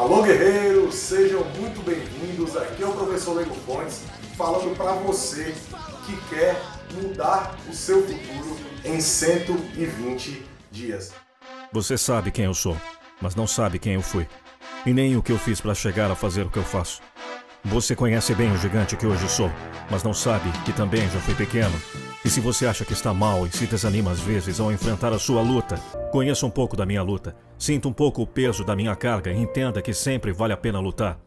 Alô, guerreiros! Sejam muito bem-vindos. Aqui é o professor Lego Fontes, falando para você que quer mudar o seu futuro em 120 dias. Você sabe quem eu sou, mas não sabe quem eu fui. E nem o que eu fiz para chegar a fazer o que eu faço. Você conhece bem o gigante que hoje sou, mas não sabe que também já fui pequeno. E se você acha que está mal e se desanima às vezes ao enfrentar a sua luta, conheça um pouco da minha luta, sinta um pouco o peso da minha carga e entenda que sempre vale a pena lutar.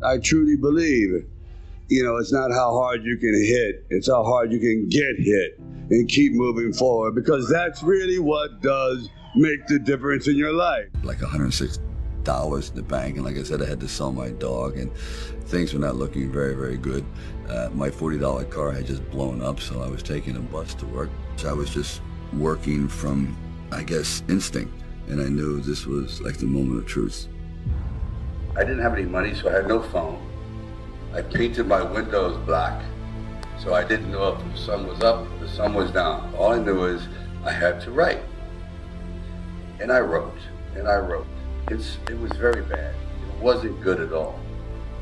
I truly believe, it's not how hard you can hit, it's how hard you can get hit and keep moving forward, because that's really what does make the difference in your life. Like $106 in the bank, and like I said, I had to sell my dog, and things were not looking very, very good. My $40 car had just blown up, so I was taking a bus to work. So I was just working from, I guess, instinct, and I knew this was like the moment of truth. I didn't have any money, so I had no phone. I painted my windows black, so I didn't know if the sun was up or the sun was down. All I knew is I had to write. And I wrote, and I wrote. It was very bad. It wasn't good at all.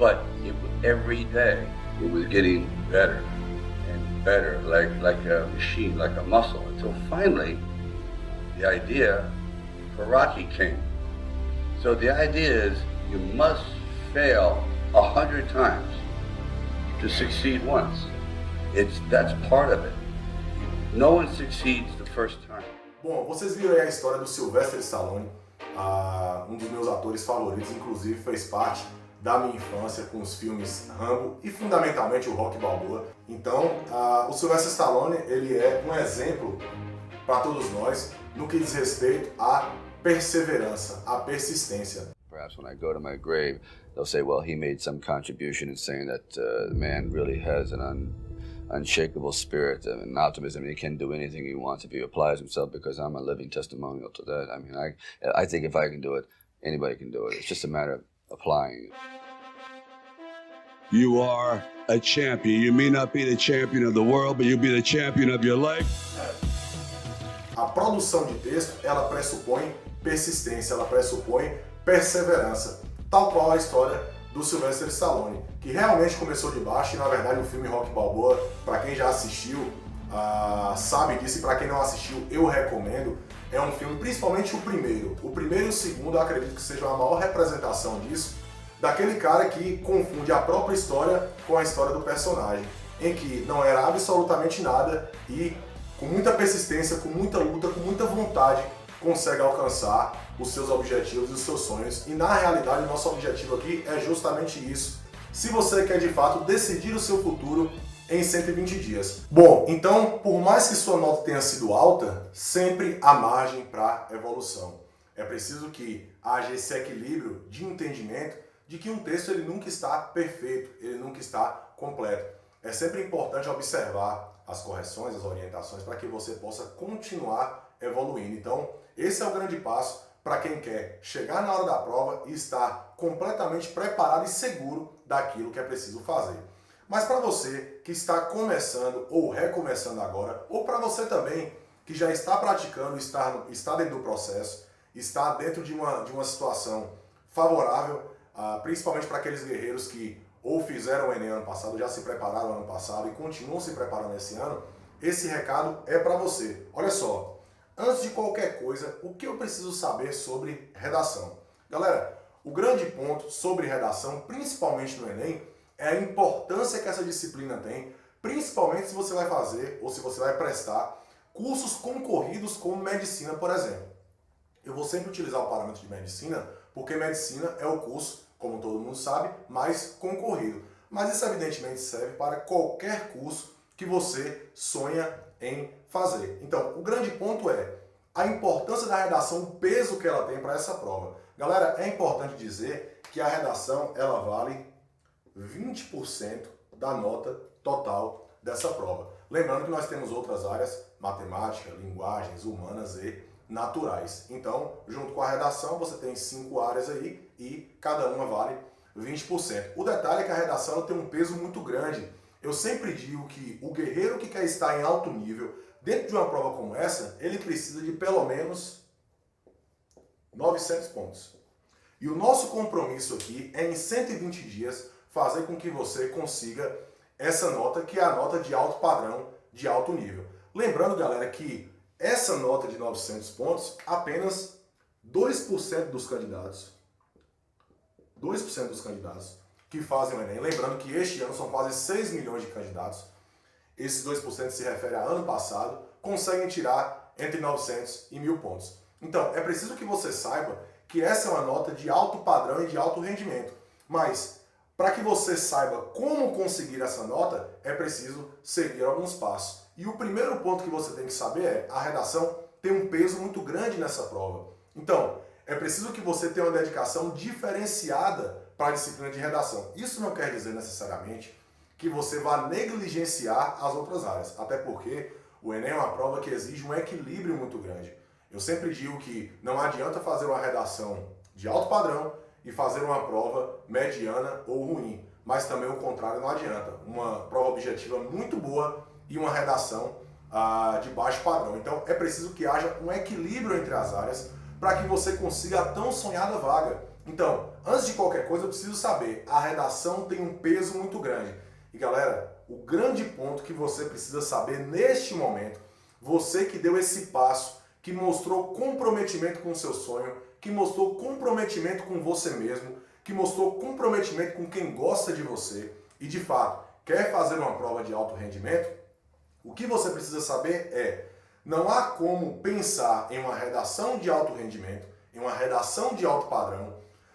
But every day, it was getting better and better, like a machine, like a muscle, until finally, the idea for Rocky came. So the idea is, you must fail 100 times to succeed once. That's part of it. No one succeeds the first time. Bom, vocês viram aí a história do Sylvester Stallone, um dos meus atores favoritos, inclusive fez parte da minha infância com os filmes Rambo e fundamentalmente o Rocky Balboa. Então, o Sylvester Stallone, ele é um exemplo para todos nós no que diz respeito à perseverança, à persistência. Perhaps when I go to my grave, they'll say, well, he made some contribution in saying that the man really has an unshakable spirit and an optimism. He can do anything he wants if he applies himself, because I'm a living testimonial to that. I mean, I think if I can do it, anybody can do it. It's just a matter of applying. You are a champion. You may not be the champion of the world, but you'll be the champion of your life. A produção de texto, ela pressupõe persistência, ela pressupõe perseverança, tal qual a história do Sylvester Stallone, que realmente começou de baixo. E na verdade o filme Rocky Balboa, para quem já assistiu, sabe disso, e para quem não assistiu, eu recomendo. É um filme, principalmente o primeiro e o segundo, eu acredito que seja a maior representação disso, daquele cara que confunde a própria história com a história do personagem, em que não era absolutamente nada e com muita persistência, com muita luta, com muita vontade, consegue alcançar os seus objetivos e os seus sonhos. E na realidade o nosso objetivo aqui é justamente isso, se você quer de fato decidir o seu futuro em 120 dias. Bom, então, por mais que sua nota tenha sido alta, sempre há margem para evolução. É preciso que haja esse equilíbrio de entendimento de que um texto ele nunca está perfeito, ele nunca está completo. É sempre importante observar as correções, as orientações, para que você possa continuar evoluindo. Então, esse é o grande passo para quem quer chegar na hora da prova e estar completamente preparado e seguro daquilo que é preciso fazer. Mas para você que está começando ou recomeçando agora, ou para você também que já está praticando, está dentro do processo, está dentro de uma situação favorável, principalmente para aqueles guerreiros que ou fizeram o Enem ano passado, já se prepararam ano passado e continuam se preparando esse ano, esse recado é para você. Olha só, antes de qualquer coisa, o que eu preciso saber sobre redação? Galera, o grande ponto sobre redação, principalmente no Enem, é a importância que essa disciplina tem, principalmente se você vai fazer ou se você vai prestar cursos concorridos como medicina, por exemplo. Eu vou sempre utilizar o parâmetro de medicina, porque medicina é o curso, como todo mundo sabe, mais concorrido. Mas isso evidentemente serve para qualquer curso que você sonha em fazer. Então, o grande ponto é a importância da redação, o peso que ela tem para essa prova. Galera, é importante dizer que a redação ela vale 20% da nota total dessa prova. Lembrando que nós temos outras áreas, matemática, linguagens, humanas e naturais. Então, junto com a redação, você tem 5 áreas aí e cada uma vale 20%. O detalhe é que a redação tem um peso muito grande. Eu sempre digo que o guerreiro que quer estar em alto nível, dentro de uma prova como essa, ele precisa de pelo menos 900 pontos. E o nosso compromisso aqui é em 120 dias fazer com que você consiga essa nota, que é a nota de alto padrão, de alto nível. Lembrando, galera, que essa nota de 900 pontos, apenas 2% dos candidatos, 2% dos candidatos que fazem o Enem, lembrando que este ano são quase 6 milhões de candidatos, esses 2% se refere a ano passado, conseguem tirar entre 900 e 1.000 pontos. Então, é preciso que você saiba que essa é uma nota de alto padrão e de alto rendimento. Mas, para que você saiba como conseguir essa nota, é preciso seguir alguns passos. E o primeiro ponto que você tem que saber é: a redação tem um peso muito grande nessa prova. Então, é preciso que você tenha uma dedicação diferenciada para a disciplina de redação. Isso não quer dizer necessariamente que você vá negligenciar as outras áreas, até porque o Enem é uma prova que exige um equilíbrio muito grande. Eu sempre digo que não adianta fazer uma redação de alto padrão e fazer uma prova mediana ou ruim, mas também o contrário não adianta. Uma prova objetiva muito boa e uma redação de baixo padrão. Então é preciso que haja um equilíbrio entre as áreas para que você consiga a tão sonhada vaga. Então, antes de qualquer coisa, eu preciso saber, a redação tem um peso muito grande. E galera, o grande ponto que você precisa saber neste momento, você que deu esse passo, que mostrou comprometimento com o seu sonho, que mostrou comprometimento com você mesmo, que mostrou comprometimento com quem gosta de você e de fato quer fazer uma prova de alto rendimento, o que você precisa saber é: não há como pensar em uma redação de alto rendimento, em uma redação de alto padrão,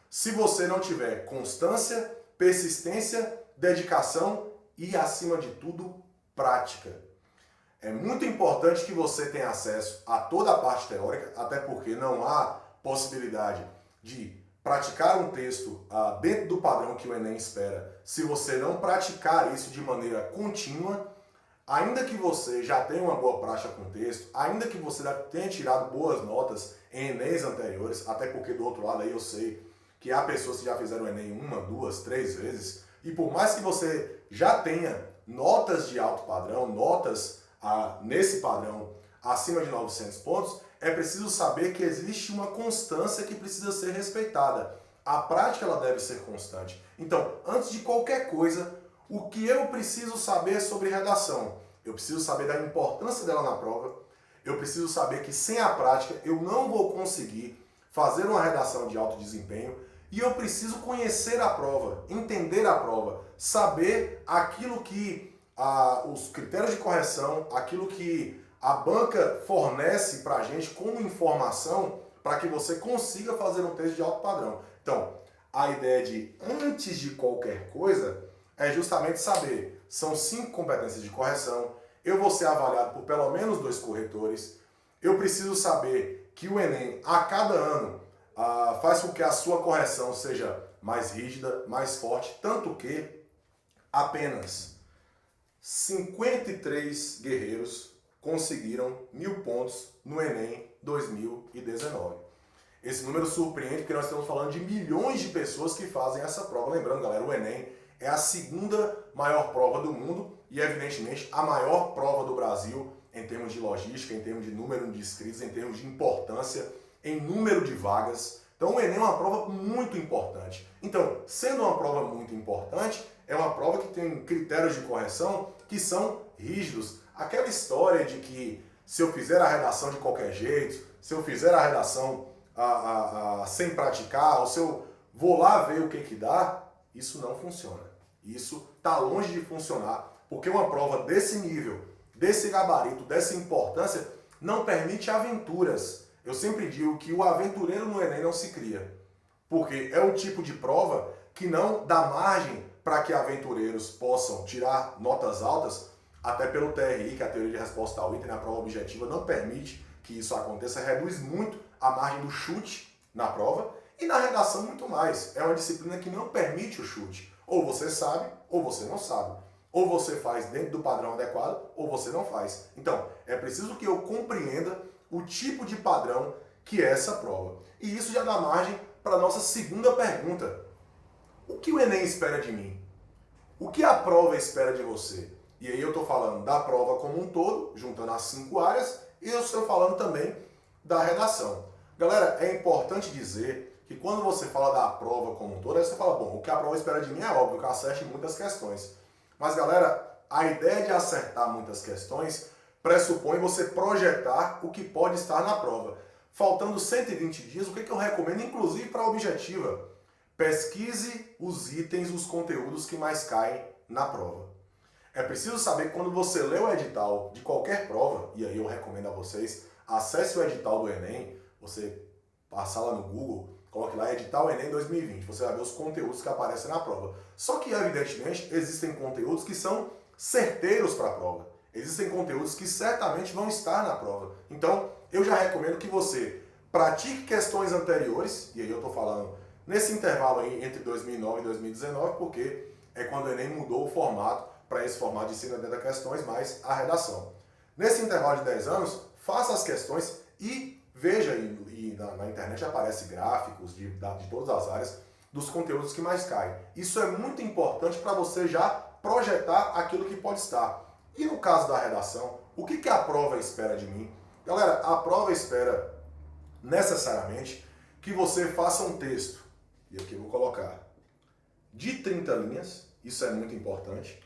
se você não tiver constância, persistência, dedicação e, acima de tudo, prática. É muito importante que você tenha acesso a toda a parte teórica, até porque não há possibilidade de praticar um texto dentro do padrão que o Enem espera se você não praticar isso de maneira contínua. Ainda que você já tenha uma boa prática com o texto, ainda que você já tenha tirado boas notas em Enems anteriores, até porque do outro lado aí eu sei que há pessoas que já fizeram o Enem 1, 2, 3 vezes, e por mais que você já tenha notas de alto padrão, notas nesse padrão acima de 900 pontos, é preciso saber que existe uma constância que precisa ser respeitada. A prática ela deve ser constante. Então, antes de qualquer coisa, o que eu preciso saber sobre redação? Eu preciso saber da importância dela na prova, eu preciso saber que sem a prática eu não vou conseguir fazer uma redação de alto desempenho, e eu preciso conhecer a prova, entender a prova, saber aquilo que os critérios de correção, aquilo que a banca fornece para a gente como informação para que você consiga fazer um texto de alto padrão. Então, a ideia de antes de qualquer coisa é justamente saber, são 5 competências de correção, eu vou ser avaliado por pelo menos 2 corretores, eu preciso saber que o Enem, a cada ano, faz com que a sua correção seja mais rígida, mais forte, tanto que apenas 53 guerreiros conseguiram 1.000 pontos no Enem 2019. Esse número surpreende porque nós estamos falando de milhões de pessoas que fazem essa prova. Lembrando, galera, o Enem é a segunda maior prova do mundo e, evidentemente, a maior prova do Brasil em termos de logística, em termos de número de inscritos, em termos de importância, em número de vagas. Então, o Enem é uma prova muito importante. Então, sendo uma prova muito importante, é uma prova que tem critérios de correção que são rígidos. Aquela história de que se eu fizer a redação de qualquer jeito, se eu fizer a redação sem praticar, ou se eu vou lá ver o que dá, isso não funciona. Isso está longe de funcionar, porque uma prova desse nível, desse gabarito, dessa importância, não permite aventuras. Eu sempre digo que o aventureiro no Enem não se cria, porque é um tipo de prova que não dá margem para que aventureiros possam tirar notas altas, até pelo TRI, que é a teoria de resposta ao item, na prova objetiva, não permite que isso aconteça, reduz muito a margem do chute na prova, e na redação muito mais. É uma disciplina que não permite o chute. Ou você sabe, ou você não sabe. Ou você faz dentro do padrão adequado, ou você não faz. Então, é preciso que eu compreenda o tipo de padrão que é essa prova. E isso já dá margem para a nossa segunda pergunta. O que o Enem espera de mim? O que a prova espera de você? E aí eu estou falando da prova como um todo, juntando as 5 áreas, e eu estou falando também da redação. Galera, é importante dizer que quando você fala da prova como um todo, aí você fala, bom, o que a prova espera de mim é óbvio, que eu acerte muitas questões. Mas galera, a ideia de acertar muitas questões pressupõe você projetar o que pode estar na prova. Faltando 120 dias, o que eu recomendo, inclusive para a objetiva? Pesquise os itens, os conteúdos que mais caem na prova. É preciso saber que quando você lê o edital de qualquer prova, e aí eu recomendo a vocês, acesse o edital do Enem, você passar lá no Google, coloque lá edital Enem 2020, você vai ver os conteúdos que aparecem na prova. Só que, evidentemente, existem conteúdos que são certeiros para a prova. Existem conteúdos que certamente vão estar na prova. Então, eu já recomendo que você pratique questões anteriores, e aí eu estou falando nesse intervalo aí entre 2009 e 2019, porque é quando o Enem mudou o formato para esse formato de 50 questões mais a redação. Nesse intervalo de 10 anos, faça as questões e veja, e na internet aparece gráficos de todas as áreas, dos conteúdos que mais caem. Isso é muito importante para você já projetar aquilo que pode estar. E no caso da redação, o que a prova espera de mim? Galera, a prova espera necessariamente que você faça um texto, e aqui eu vou colocar, de 30 linhas, isso é muito importante.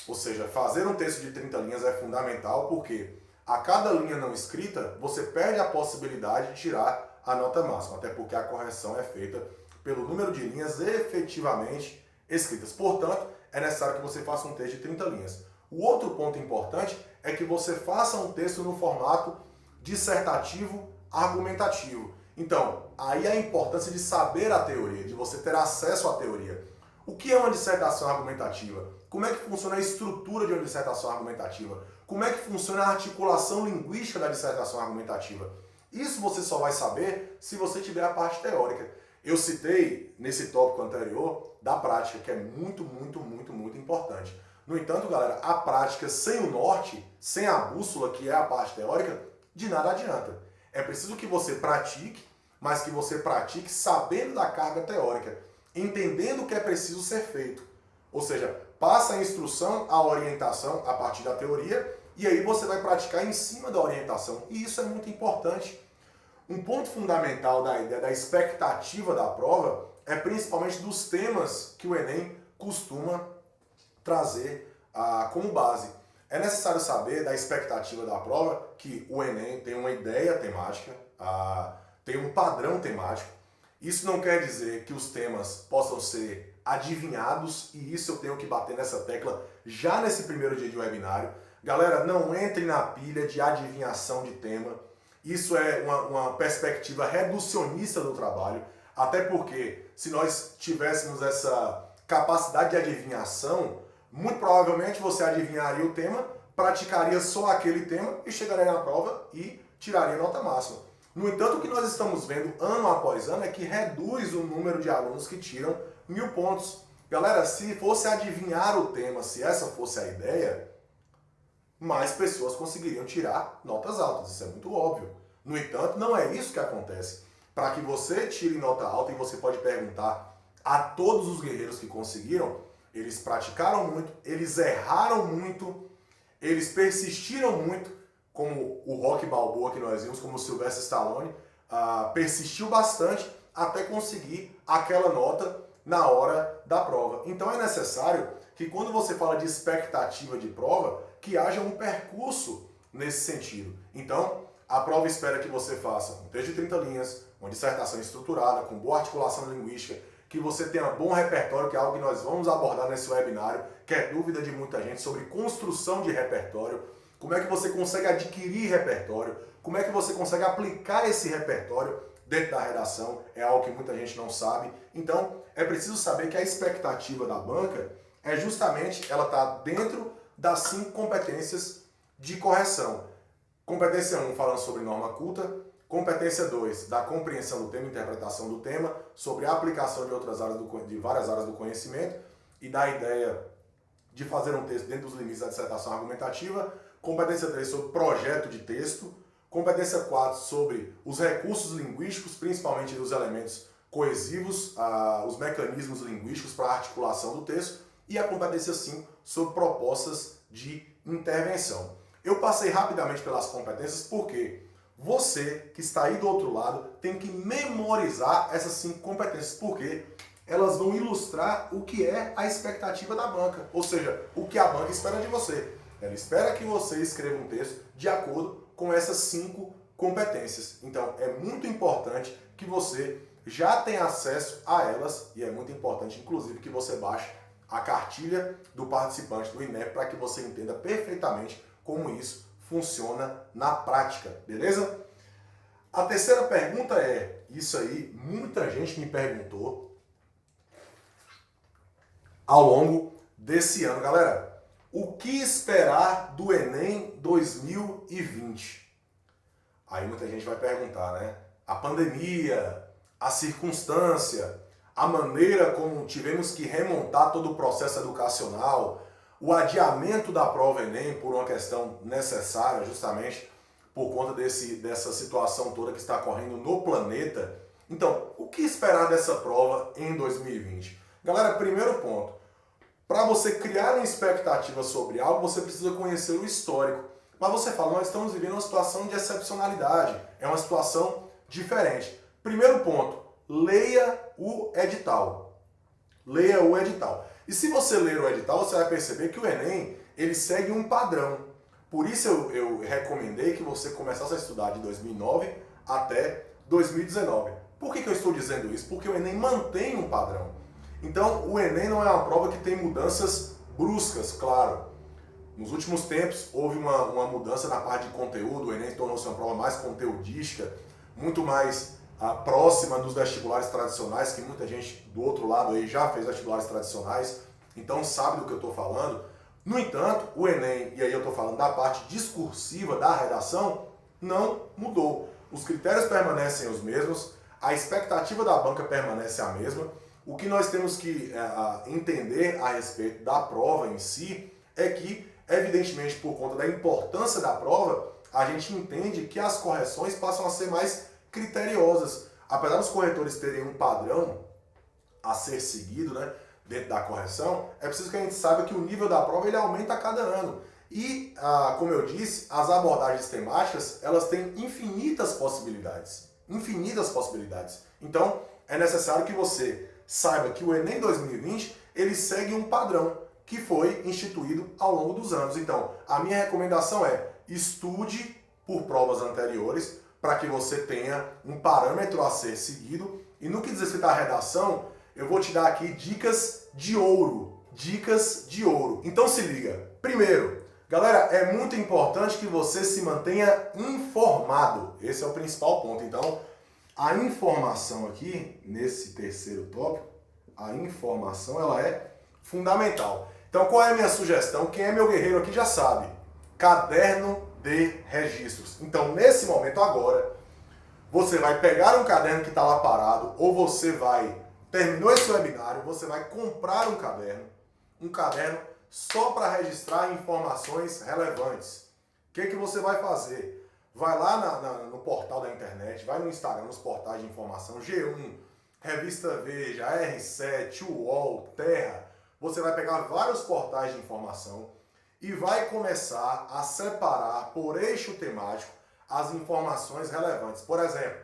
Ou seja, fazer um texto de 30 linhas é fundamental porque a cada linha não escrita, você perde a possibilidade de tirar a nota máxima, até porque a correção é feita pelo número de linhas efetivamente escritas. Portanto, é necessário que você faça um texto de 30 linhas. O outro ponto importante é que você faça um texto no formato dissertativo argumentativo. Então, aí a importância de saber a teoria, de você ter acesso à teoria. O que é uma dissertação argumentativa? Como é que funciona a estrutura de uma dissertação argumentativa? Como é que funciona a articulação linguística da dissertação argumentativa? Isso você só vai saber se você tiver a parte teórica. Eu citei nesse tópico anterior da prática, que é muito importante. No entanto, galera, a prática sem o norte, sem a bússola, que é a parte teórica, de nada adianta. É preciso que você pratique, mas que você pratique sabendo da carga teórica, entendendo o que é preciso ser feito. Ou seja, passa a instrução, a orientação a partir da teoria, e aí você vai praticar em cima da orientação. E isso é muito importante. Um ponto fundamental da ideia da expectativa da prova é principalmente dos temas que o Enem costuma trazer como base. É necessário saber da expectativa da prova que o Enem tem uma ideia temática, tem um padrão temático. Isso não quer dizer que os temas possam ser adivinhados, e isso eu tenho que bater nessa tecla já nesse primeiro dia de webinário. Galera, não entre na pilha de adivinhação de tema. Isso é uma perspectiva reducionista do trabalho, até porque se nós tivéssemos essa capacidade de adivinhação, muito provavelmente você adivinharia o tema, praticaria só aquele tema e chegaria na prova e tiraria nota máxima. No entanto, o que nós estamos vendo ano após ano é que reduz o número de alunos que tiram 1000 pontos. Galera, se fosse adivinhar o tema, se essa fosse a ideia, mais pessoas conseguiriam tirar notas altas. Isso é muito óbvio. No entanto, não é isso que acontece. Para que você tire nota alta, e você pode perguntar a todos os guerreiros que conseguiram, eles praticaram muito, eles erraram muito, eles persistiram muito, como o Rocky Balboa que nós vimos, como o Sylvester Stallone, persistiu bastante até conseguir aquela nota na hora da prova. Então é necessário que quando você fala de expectativa de prova, que haja um percurso nesse sentido. Então, a prova espera que você faça um texto de 30 linhas, uma dissertação estruturada, com boa articulação linguística, que você tenha bom repertório, que é algo que nós vamos abordar nesse webinário, que é dúvida de muita gente sobre construção de repertório, como é que você consegue adquirir repertório, como é que você consegue aplicar esse repertório dentro da redação, é algo que muita gente não sabe. Então, é preciso saber que a expectativa da banca é justamente, ela está dentro das 5 competências de correção. Competência 1, falando sobre norma culta. Competência 2, da compreensão do tema, interpretação do tema, sobre a aplicação de outras áreas de várias áreas do conhecimento e da ideia de fazer um texto dentro dos limites da dissertação argumentativa. Competência 3, sobre projeto de texto. Competência 4, sobre os recursos linguísticos, principalmente os elementos coesivos, os mecanismos linguísticos para a articulação do texto. E a competência 5, sobre propostas de intervenção. Eu passei rapidamente pelas competências porque você que está aí do outro lado tem que memorizar essas 5 competências, porque elas vão ilustrar o que é a expectativa da banca, ou seja, o que a banca espera de você. Ela espera que você escreva um texto de acordo com essas 5 competências. Então, é muito importante que você já tenha acesso a elas e é muito importante, inclusive, que você baixe a cartilha do participante do INEP para que você entenda perfeitamente como isso funciona na prática, beleza? A terceira pergunta é, isso aí muita gente me perguntou ao longo desse ano, galera. O que esperar do Enem 2020? Aí muita gente vai perguntar, né? A pandemia, a circunstância, a maneira como tivemos que remontar todo o processo educacional, o adiamento da prova Enem por uma questão necessária, justamente por conta dessa situação toda que está ocorrendo no planeta. Então, o que esperar dessa prova em 2020? Galera, primeiro ponto. Para você criar uma expectativa sobre algo, você precisa conhecer o histórico. Mas você fala, nós estamos vivendo uma situação de excepcionalidade, é uma situação diferente. Primeiro ponto, leia o edital. Leia o edital. E se você ler o edital, você vai perceber que o Enem, ele segue um padrão. Por isso eu recomendei que você começasse a estudar de 2009 até 2019. Por que eu estou dizendo isso? Porque o Enem mantém um padrão. Então, o Enem não é uma prova que tem mudanças bruscas, claro. Nos últimos tempos, houve uma mudança na parte de conteúdo, o Enem tornou-se uma prova mais conteudística, muito mais próxima dos vestibulares tradicionais, que muita gente do outro lado aí já fez vestibulares tradicionais, então sabe do que eu estou falando. No entanto, o Enem, e aí eu estou falando da parte discursiva da redação, não mudou. Os critérios permanecem os mesmos, a expectativa da banca permanece a mesma. O que nós temos que entender a respeito da prova em si é que, evidentemente, por conta da importância da prova, a gente entende que as correções passam a ser mais criteriosas. Apesar dos corretores terem um padrão a ser seguido, né, dentro da correção, é preciso que a gente saiba que o nível da prova ele aumenta a cada ano. E, como eu disse, as abordagens temáticas, elas têm infinitas possibilidades. Infinitas possibilidades. Então, é necessário que você saiba que o Enem 2020 ele segue um padrão que foi instituído ao longo dos anos. Então, a minha recomendação é estude por provas anteriores para que você tenha um parâmetro a ser seguido. E no que diz respeito à redação, eu vou te dar aqui dicas de ouro. Dicas de ouro. Então se liga. Primeiro, galera, é muito importante que você se mantenha informado. Esse é o principal ponto. Então, a informação aqui, nesse terceiro tópico, a informação ela é fundamental. Então, qual é a minha sugestão? Quem é meu guerreiro aqui já sabe. Caderno de registros. Então, nesse momento agora, você vai pegar um caderno que está lá parado, ou você vai, terminou esse webinário, você vai comprar um caderno só para registrar informações relevantes. O que você vai fazer? Vai lá no portal da internet, vai no Instagram, nos portais de informação, G1, Revista Veja, R7, UOL, Terra. Você vai pegar vários portais de informação e vai começar a separar por eixo temático as informações relevantes. Por exemplo,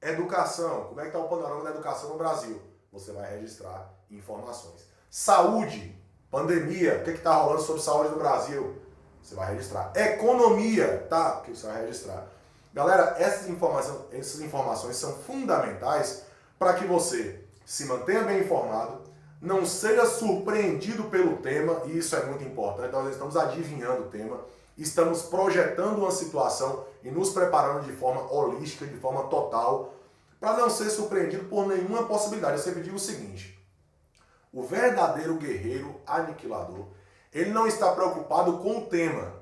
educação. Como é que está o panorama da educação no Brasil? Você vai registrar informações. Saúde, pandemia, o que está rolando sobre saúde no Brasil? Você vai registrar. Economia, tá? Que você vai registrar. Galera, essas informações são fundamentais para que você se mantenha bem informado, não seja surpreendido pelo tema, e isso é muito importante. Nós estamos adivinhando o tema, estamos projetando uma situação e nos preparando de forma holística, de forma total, para não ser surpreendido por nenhuma possibilidade. Eu sempre digo o seguinte: o verdadeiro guerreiro aniquilador, ele não está preocupado com o tema,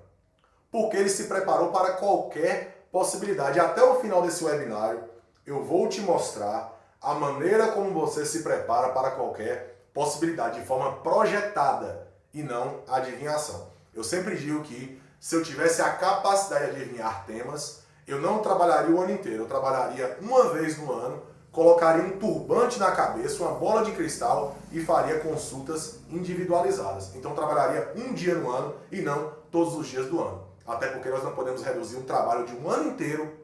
porque ele se preparou para qualquer possibilidade. Até o final desse webinário, eu vou te mostrar a maneira como você se prepara para qualquer possibilidade, de forma projetada e não adivinhação. Eu sempre digo que se eu tivesse a capacidade de adivinhar temas, eu não trabalharia o ano inteiro, eu trabalharia uma vez no ano, colocaria um turbante na cabeça, uma bola de cristal e faria consultas individualizadas. Então trabalharia um dia no ano e não todos os dias do ano. Até porque nós não podemos reduzir um trabalho de um ano inteiro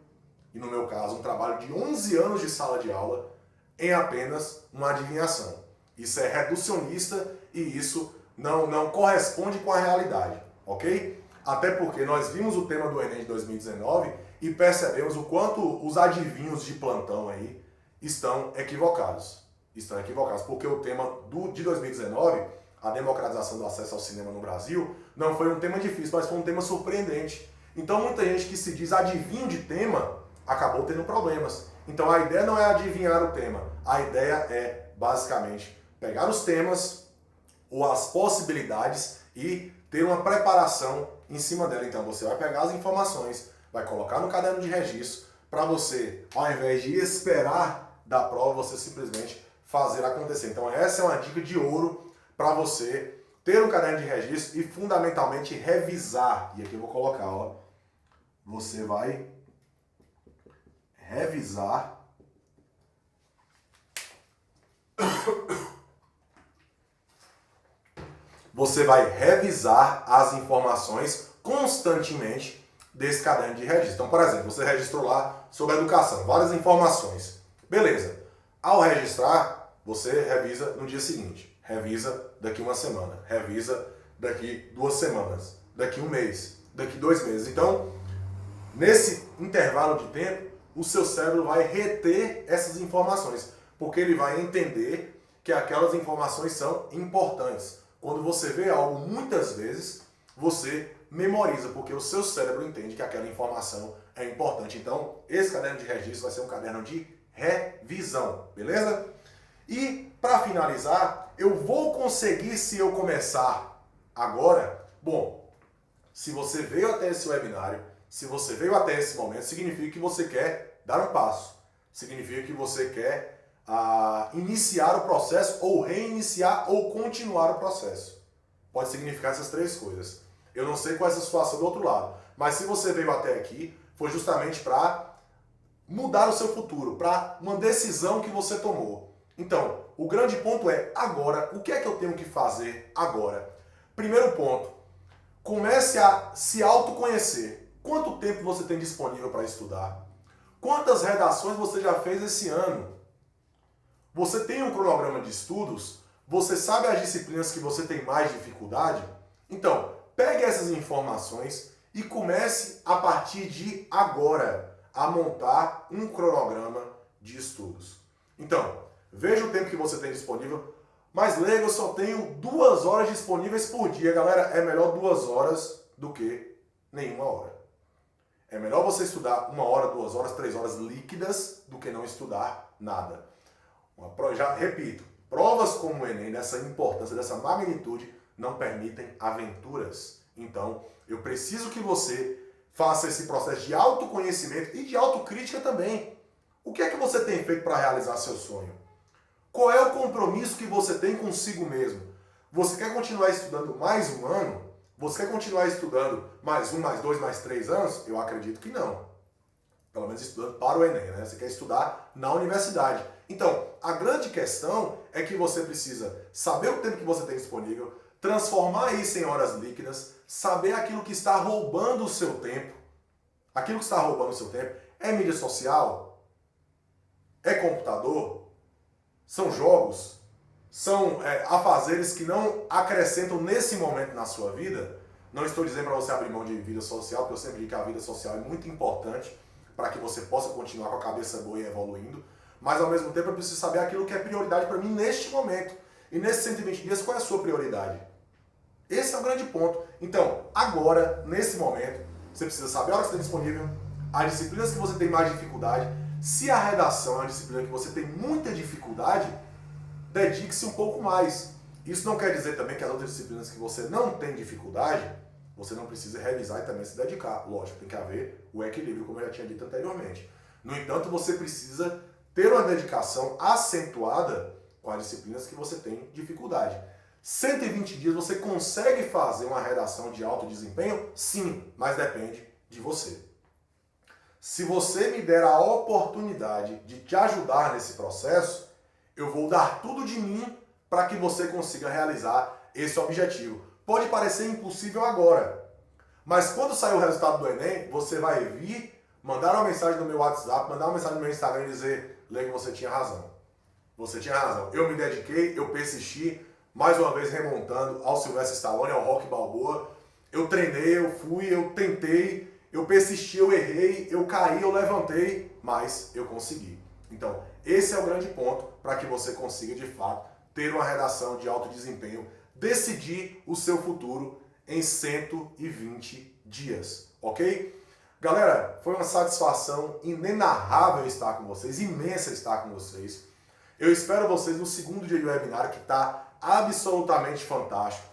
e no meu caso um trabalho de 11 anos de sala de aula, em apenas uma adivinhação. Isso é reducionista e isso não corresponde com a realidade, ok? Até porque nós vimos o tema do Enem de 2019 e percebemos o quanto os adivinhos de plantão aí estão equivocados. Estão equivocados, porque o tema de 2019, a democratização do acesso ao cinema no Brasil, não foi um tema difícil, mas foi um tema surpreendente. Então muita gente que se diz adivinho de tema acabou tendo problemas. Então a ideia não é adivinhar o tema, a ideia é basicamente pegar os temas ou as possibilidades e ter uma preparação em cima dela. Então você vai pegar as informações, vai colocar no caderno de registro para você, ao invés de esperar da prova, você simplesmente fazer acontecer. Então essa é uma dica de ouro para você ter um caderno de registro e fundamentalmente revisar. E aqui eu vou colocar, ó, você vai revisar as informações constantemente desse caderno de registro. Então, por exemplo, você registrou lá sobre a educação, várias informações. Beleza. Ao registrar, você revisa no dia seguinte, revisa daqui uma semana, revisa daqui 2 semanas, daqui 1 mês, daqui 2 meses. Então, nesse intervalo de tempo, o seu cérebro vai reter essas informações, porque ele vai entender que aquelas informações são importantes. Quando você vê algo muitas vezes, você memoriza, porque o seu cérebro entende que aquela informação é importante. Então, esse caderno de registro vai ser um caderno de revisão, beleza? E, para finalizar, eu vou conseguir se eu começar agora? Bom, se você veio até esse webinário, se você veio até esse momento, significa que você quer dar um passo. Significa que você quer iniciar o processo, ou reiniciar, ou continuar o processo. Pode significar essas 3 coisas. Eu não sei qual é essa situação do outro lado, mas se você veio até aqui, foi justamente para mudar o seu futuro, para uma decisão que você tomou. Então, o grande ponto é, agora, o que é que eu tenho que fazer agora? Primeiro ponto, comece a se autoconhecer. Quanto tempo você tem disponível para estudar? Quantas redações você já fez esse ano? Você tem um cronograma de estudos? Você sabe as disciplinas que você tem mais dificuldade? Então, pegue essas informações e comece a partir de agora a montar um cronograma de estudos. Então, veja o tempo que você tem disponível. Mas, Leigo, eu só tenho 2 horas disponíveis por dia. Galera, é melhor 2 horas do que nenhuma hora. É melhor você estudar 1 hora, 2 horas, 3 horas líquidas do que não estudar nada. Já repito, provas como o Enem, dessa importância, dessa magnitude, não permitem aventuras. Então, eu preciso que você faça esse processo de autoconhecimento e de autocrítica também. O que é que você tem feito para realizar seu sonho? Qual é o compromisso que você tem consigo mesmo? Você quer continuar estudando mais 1 ano? Você quer continuar estudando mais 1, mais 2, mais 3 anos? Eu acredito que não. Pelo menos estudando para o Enem, né? Você quer estudar na universidade. Então, a grande questão é que você precisa saber o tempo que você tem disponível, transformar isso em horas líquidas, saber aquilo que está roubando o seu tempo. Aquilo que está roubando o seu tempo é mídia social? É computador? São jogos? São afazeres que não acrescentam nesse momento na sua vida? Não estou dizendo para você abrir mão de vida social, porque eu sempre digo que a vida social é muito importante para que você possa continuar com a cabeça boa e evoluindo. Mas ao mesmo tempo eu preciso saber aquilo que é prioridade para mim neste momento. E nesses 120 dias, qual é a sua prioridade? Esse é o grande ponto. Então, agora, nesse momento, você precisa saber a hora que você tem disponível, as disciplinas que você tem mais dificuldade. Se a redação é uma disciplina que você tem muita dificuldade, dedique-se um pouco mais. Isso não quer dizer também que as outras disciplinas que você não tem dificuldade, você não precisa revisar e também se dedicar. Lógico, tem que haver o equilíbrio, como eu já tinha dito anteriormente. No entanto, você precisa ter uma dedicação acentuada com as disciplinas que você tem dificuldade. 120 dias você consegue fazer uma redação de alto desempenho? Sim, mas depende de você. Se você me der a oportunidade de te ajudar nesse processo, eu vou dar tudo de mim para que você consiga realizar esse objetivo. Pode parecer impossível agora, mas quando sair o resultado do Enem, você vai vir mandaram uma mensagem no meu WhatsApp, mandaram uma mensagem no meu Instagram e dizer: Lego, você tinha razão. Você tinha razão. Eu me dediquei, eu persisti, mais uma vez remontando ao Sylvester Stallone, ao Rocky Balboa. Eu treinei, eu fui, eu tentei, eu persisti, eu errei, eu caí, eu levantei, mas eu consegui. Então, esse é o grande ponto para que você consiga, de fato, ter uma redação de alto desempenho, decidir o seu futuro em 120 dias, ok? Galera, foi uma satisfação inenarrável estar com vocês, imensa estar com vocês. Eu espero vocês no segundo dia de webinar, que está absolutamente fantástico.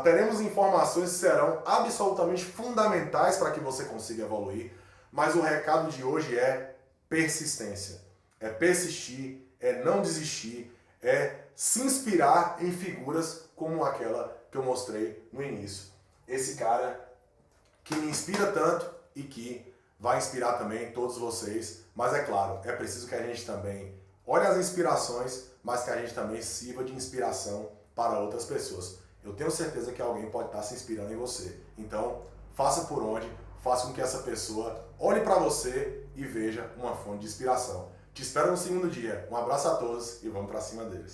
Teremos informações que serão absolutamente fundamentais para que você consiga evoluir, mas o recado de hoje é persistência. É persistir, é não desistir, é se inspirar em figuras como aquela que eu mostrei no início. Esse cara que me inspira tanto e que vai inspirar também todos vocês, mas é claro, é preciso que a gente também olhe as inspirações, mas que a gente também sirva de inspiração para outras pessoas. Eu tenho certeza que alguém pode estar se inspirando em você. Então, faça por onde, faça com que essa pessoa olhe para você e veja uma fonte de inspiração. Te espero no segundo dia. Um abraço a todos e vamos para cima deles.